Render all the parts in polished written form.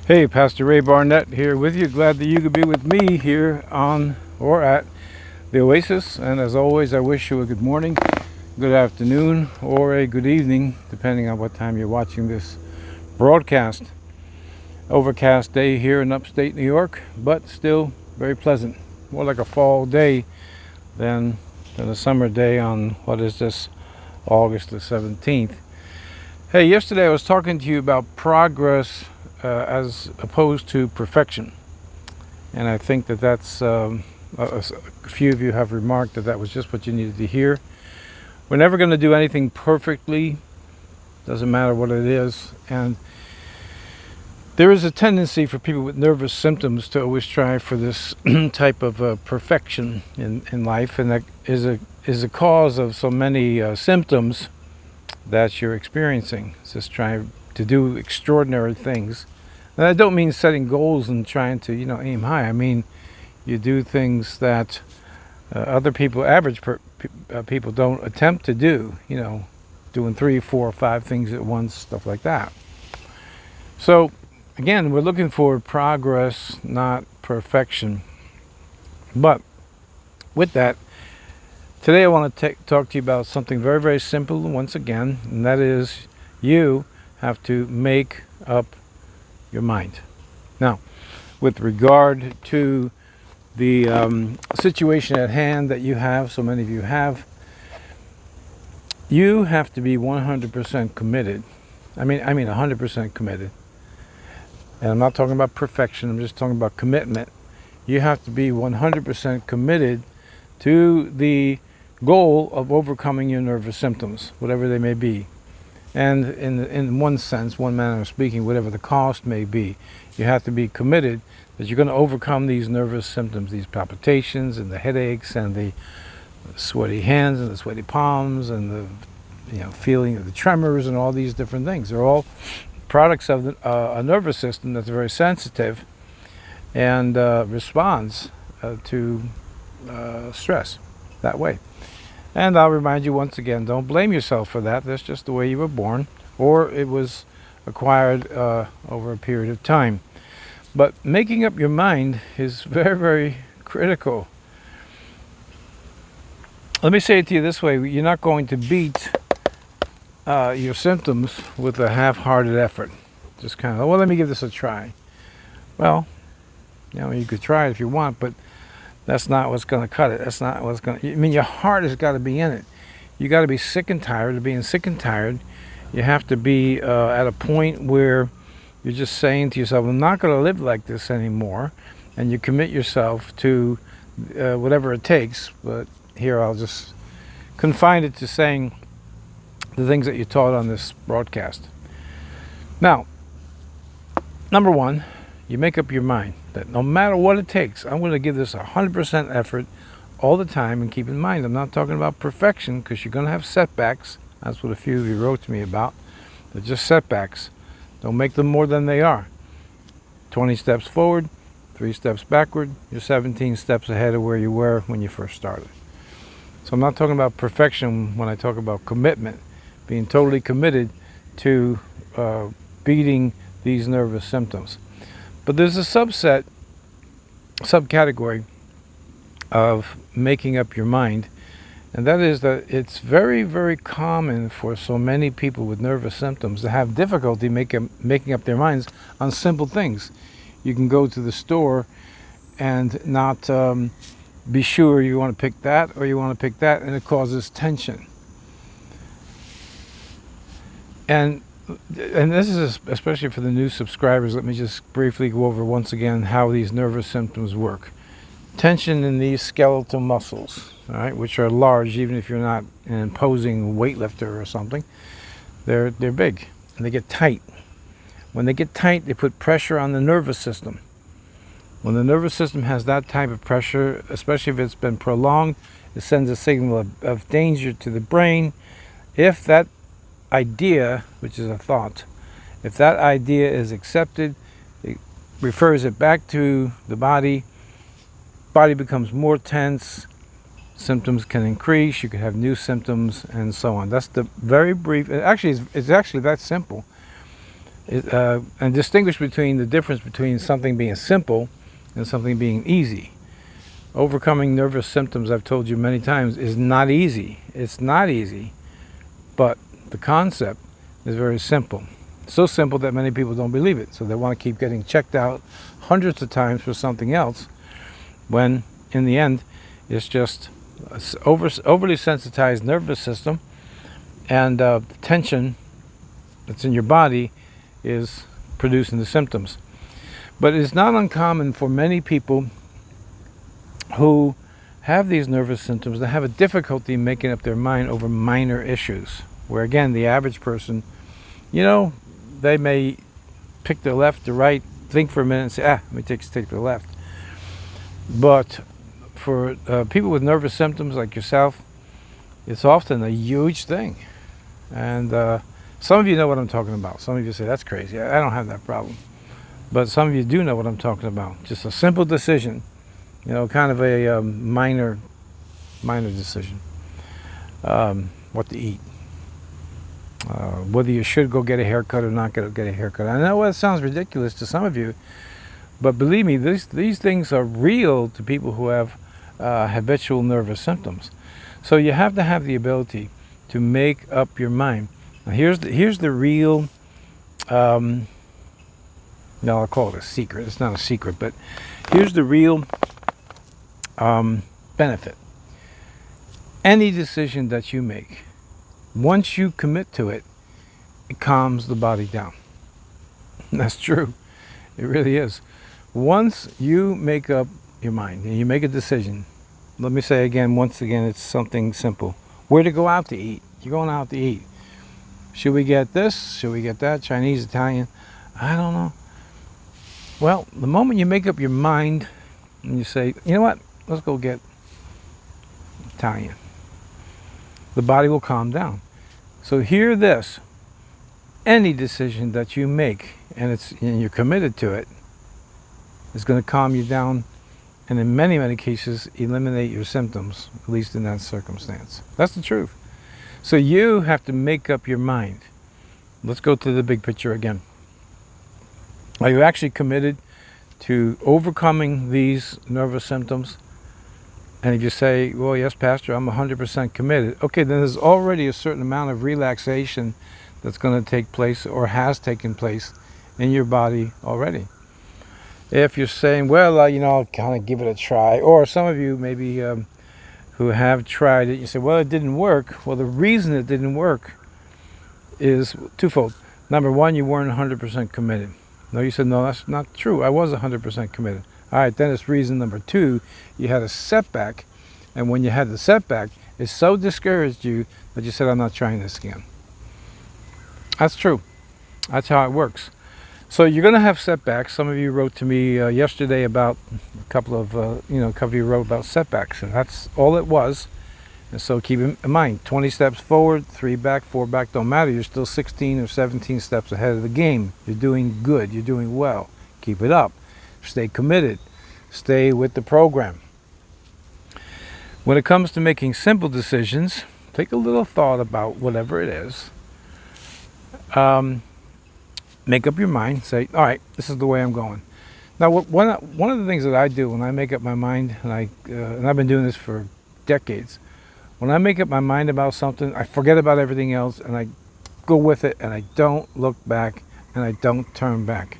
Hey, Pastor Ray Barnett here with you. Glad that you could be with me here on or at the Oasis. And as always, I wish you a good morning, good afternoon, or a good evening, depending on what time you're watching this broadcast. Overcast day here in upstate New York, but still very pleasant. More like a fall day than a summer day on, what is this, August the 17th. Hey, yesterday I was talking to you about progress as opposed to perfection. And I think that that's, a few of you have remarked that was just what you needed to hear. We're never going to do anything perfectly, doesn't matter what it is. And there is a tendency for people with nervous symptoms to always try for this type of perfection in life, and that is a cause of so many symptoms that you're experiencing. It's just trying to do extraordinary things. And I don't mean setting goals and trying to, aim high. I mean, you do things that other people, average people, don't attempt to do. Doing 3, 4, 5 things at once, stuff like that. So, again, we're looking for progress, not perfection. But with that, today I want to talk to you about something very, very simple once again, and that is you have to make up your mind. Now, with regard to the situation at hand that you have, so many of you have to be 100% committed. I mean 100% committed. And I'm not talking about perfection, I'm just talking about commitment. You have to be 100% committed to the goal of overcoming your nervous symptoms, whatever they may be. And in one sense, one manner of speaking, whatever the cost may be, you have to be committed that you're going to overcome these nervous symptoms, these palpitations and the headaches and the sweaty hands and the sweaty palms and the feeling of the tremors and all these different things. They're all products of a nervous system that's very sensitive and responds to stress that way. And I'll remind you once again, don't blame yourself for that. That's just the way you were born, or it was acquired over a period of time. But making up your mind is very, very critical. Let me say it to you this way. You're not going to beat your symptoms with a half-hearted effort. Just kind of, well, let me give this a try. Well, you could try it if you want, but that's not what's going to cut it. That's not what's going to... your heart has got to be in it. You got to be sick and tired of being sick and tired. You have to be at a point where you're just saying to yourself, I'm not going to live like this anymore. And you commit yourself to whatever it takes. But here I'll just confine it to saying the things that you taught on this broadcast. Now, number one, you make up your mind that no matter what it takes, I'm going to give this 100% effort all the time. And keep in mind, I'm not talking about perfection, because you're going to have setbacks. That's what a few of you wrote to me about. They're just setbacks. Don't make them more than they are. 20 steps forward, 3 steps backward. You're 17 steps ahead of where you were when you first started. So I'm not talking about perfection when I talk about commitment, being totally committed to beating these nervous symptoms. But there's a subcategory of making up your mind, and that is that it's very, very common for so many people with nervous symptoms to have difficulty making up their minds on simple things. You can go to the store and not be sure you want to pick that or you want to pick that, and it causes tension. And this is especially for the new subscribers. Let me just briefly go over once again how these nervous symptoms work. Tension in these skeletal muscles, all right, which are large, even if you're not an imposing weightlifter or something. They're big, and they get tight. When they get tight, they put pressure on the nervous system. When the nervous system has that type of pressure, especially if it's been prolonged, it sends a signal of danger to the brain. If that idea, which is a thought, if that idea is accepted, it refers it back to the body. Body becomes more tense, symptoms can increase, you can have new symptoms, and so on. That's the very brief. It's actually that simple. And distinguish between the difference between something being simple and something being easy. Overcoming nervous symptoms, I've told you many times, is not easy. It's not easy, but the concept is very simple. So simple that many people don't believe it. So they want to keep getting checked out hundreds of times for something else, when in the end it's just an overly sensitized nervous system, and the tension that's in your body is producing the symptoms. But it's not uncommon for many people who have these nervous symptoms to have a difficulty making up their mind over minor issues, where again the average person, they may pick the left or right, think for a minute and say, let me take the left. But for people with nervous symptoms like yourself, it's often a huge thing. And some of you know what I'm talking about. Some of you say, that's crazy, I don't have that problem. But some of you do know what I'm talking about. Just a simple decision, kind of a minor decision. What to eat. Whether you should go get a haircut or not get a haircut. I know it sounds ridiculous to some of you, but believe me, these things are real to people who have habitual nervous symptoms. So you have to have the ability to make up your mind. Now here's the real, I'll call it a secret. It's not a secret, but here's the real benefit. Any decision that you make, once you commit to it, it calms the body down. That's true. It really is. Once you make up your mind and you make a decision, let me say again, once again, it's something simple. Where to go out to eat? You're going out to eat. Should we get this? Should we get that? Chinese, Italian? I don't know. Well, the moment you make up your mind and you say, you know what? Let's go get Italian. The body will calm down. So hear this. Any decision that you make and you're committed to it is going to calm you down, and in many, many cases eliminate your symptoms, at least in that circumstance. That's the truth. So you have to make up your mind. Let's go to the big picture again. Are you actually committed to overcoming these nervous symptoms? And if you say, well, yes, Pastor, I'm 100% committed. Okay, then there's already a certain amount of relaxation that's going to take place or has taken place in your body already. If you're saying, well, I'll kind of give it a try, or some of you maybe who have tried it, you say, well, it didn't work. Well, the reason it didn't work is twofold. Number one, you weren't 100% committed. No, you said, no, that's not true. I was 100% committed. All right, then it's reason number two, you had a setback, and when you had the setback, it so discouraged you that you said, I'm not trying this again. That's true. That's how it works. So you're going to have setbacks. Some of you wrote to me yesterday about a couple of you wrote about setbacks, and that's all it was. And so keep in mind, 20 steps forward, 3 back, 4 back, don't matter. You're still 16 or 17 steps ahead of the game. You're doing good. You're doing well. Keep it up. Stay committed. Stay with the program. When it comes to making simple decisions, take a little thought about whatever it is. Make up your mind. Say, all right, this is the way I'm going. Now, one of the things that I do when I make up my mind, and I've been doing this for decades, when I make up my mind about something, I forget about everything else, and I go with it, and I don't look back, and I don't turn back.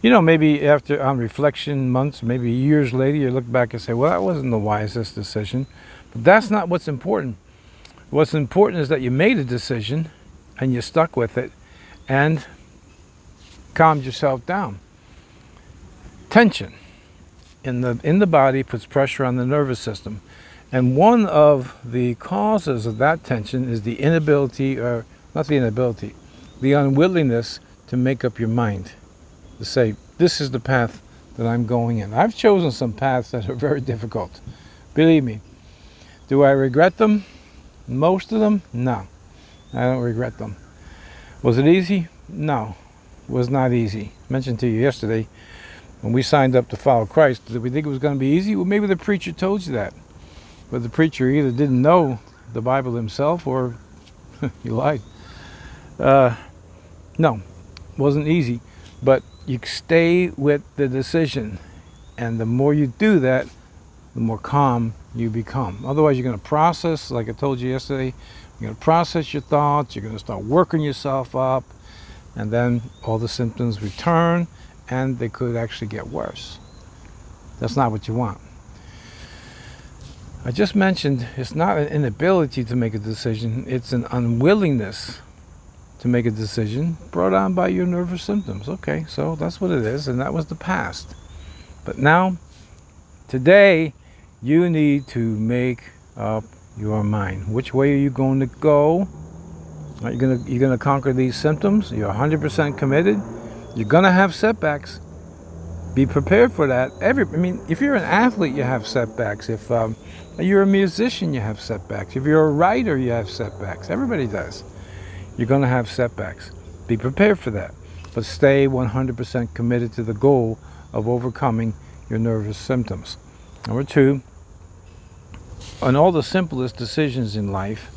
Maybe after on reflection, months, maybe years later, you look back and say, well, that wasn't the wisest decision. But that's not what's important. What's important is that you made a decision and you stuck with it and calmed yourself down. Tension in the body puts pressure on the nervous system. And one of the causes of that tension is the inability, or not the inability, the unwillingness to make up your mind. To say, this is the path that I'm going in. I've chosen some paths that are very difficult. Believe me. Do I regret them? Most of them? No. I don't regret them. Was it easy? No. It was not easy. I mentioned to you yesterday, when we signed up to follow Christ, did we think it was going to be easy? Well, maybe the preacher told you that. But the preacher either didn't know the Bible himself or he lied. No. Wasn't easy, but you stay with the decision. And the more you do that, the more calm you become. Otherwise, you're going to process, like I told you yesterday, you're going to process your thoughts, you're going to start working yourself up, and then all the symptoms return, and they could actually get worse. That's not what you want. I just mentioned it's not an inability to make a decision, it's an unwillingness to make a decision brought on by your nervous symptoms. Okay, so that's what it is, and that was the past. But now, today, you need to make up your mind. Which way are you going to go? You're gonna conquer these symptoms. You're 100% committed. You're gonna have setbacks. Be prepared for that. If you're an athlete, you have setbacks. If you're a musician, you have setbacks. If you're a writer, you have setbacks. Everybody does. You're gonna have setbacks. Be prepared for that. But stay 100% committed to the goal of overcoming your nervous symptoms. Number 2, on all the simplest decisions in life,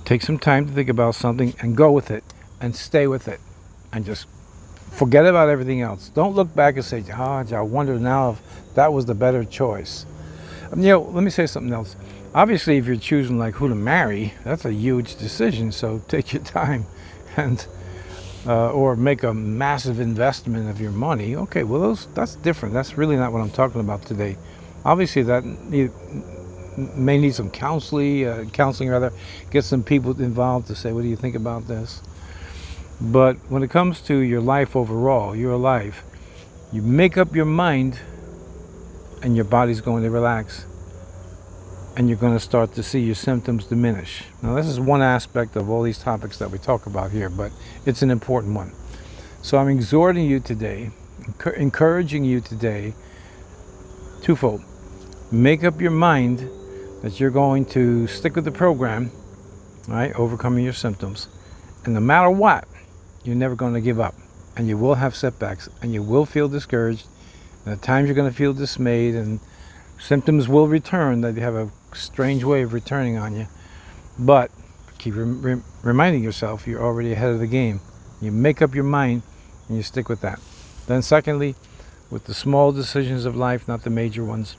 take some time to think about something and go with it and stay with it and just forget about everything else. Don't look back and say, I wonder now if that was the better choice. Let me say something else. Obviously, if you're choosing like who to marry, that's a huge decision. So take your time and or make a massive investment of your money. Okay, well, that's different. That's really not what I'm talking about today. Obviously, that may need some counseling, get some people involved to say, what do you think about this? But when it comes to your life overall, your life, you make up your mind and your body's going to relax and you're going to start to see your symptoms diminish. Now, this is one aspect of all these topics that we talk about here, but it's an important one. So I'm exhorting you today, encouraging you today, twofold. Make up your mind that you're going to stick with the program, right? Overcoming your symptoms. And no matter what, you're never going to give up. And you will have setbacks, and you will feel discouraged. And at times you're going to feel dismayed, and symptoms will return. That you have a strange way of returning on you. But keep reminding yourself you're already ahead of the game. You make up your mind, and you stick with that. Then secondly, with the small decisions of life, not the major ones,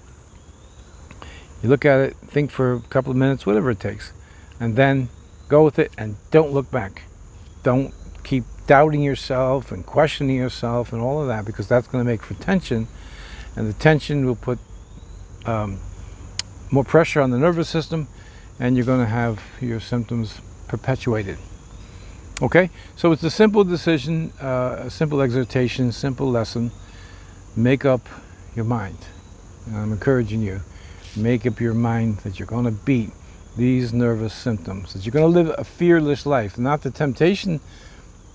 you look at it, think for a couple of minutes, whatever it takes, and then go with it and don't look back. Don't keep doubting yourself and questioning yourself and all of that, because that's going to make for tension, and the tension will put more pressure on the nervous system, and you're going to have your symptoms perpetuated. Okay, so it's a simple decision, a simple exhortation, simple lesson. Make up your mind. And I'm encouraging you, make up your mind that you're going to beat these nervous symptoms, that you're going to live a fearless life. Not the temptation.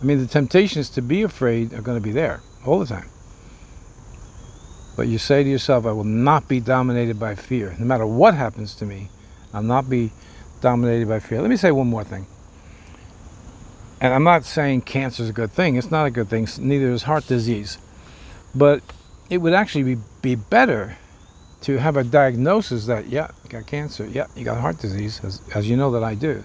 The temptations to be afraid are going to be there all the time. But you say to yourself, I will not be dominated by fear. No matter what happens to me, I'll not be dominated by fear. Let me say one more thing. And I'm not saying cancer is a good thing. It's not a good thing. Neither is heart disease. But it would actually be better to have a diagnosis that, yeah, you got cancer, yeah, you got heart disease, as you know that I do.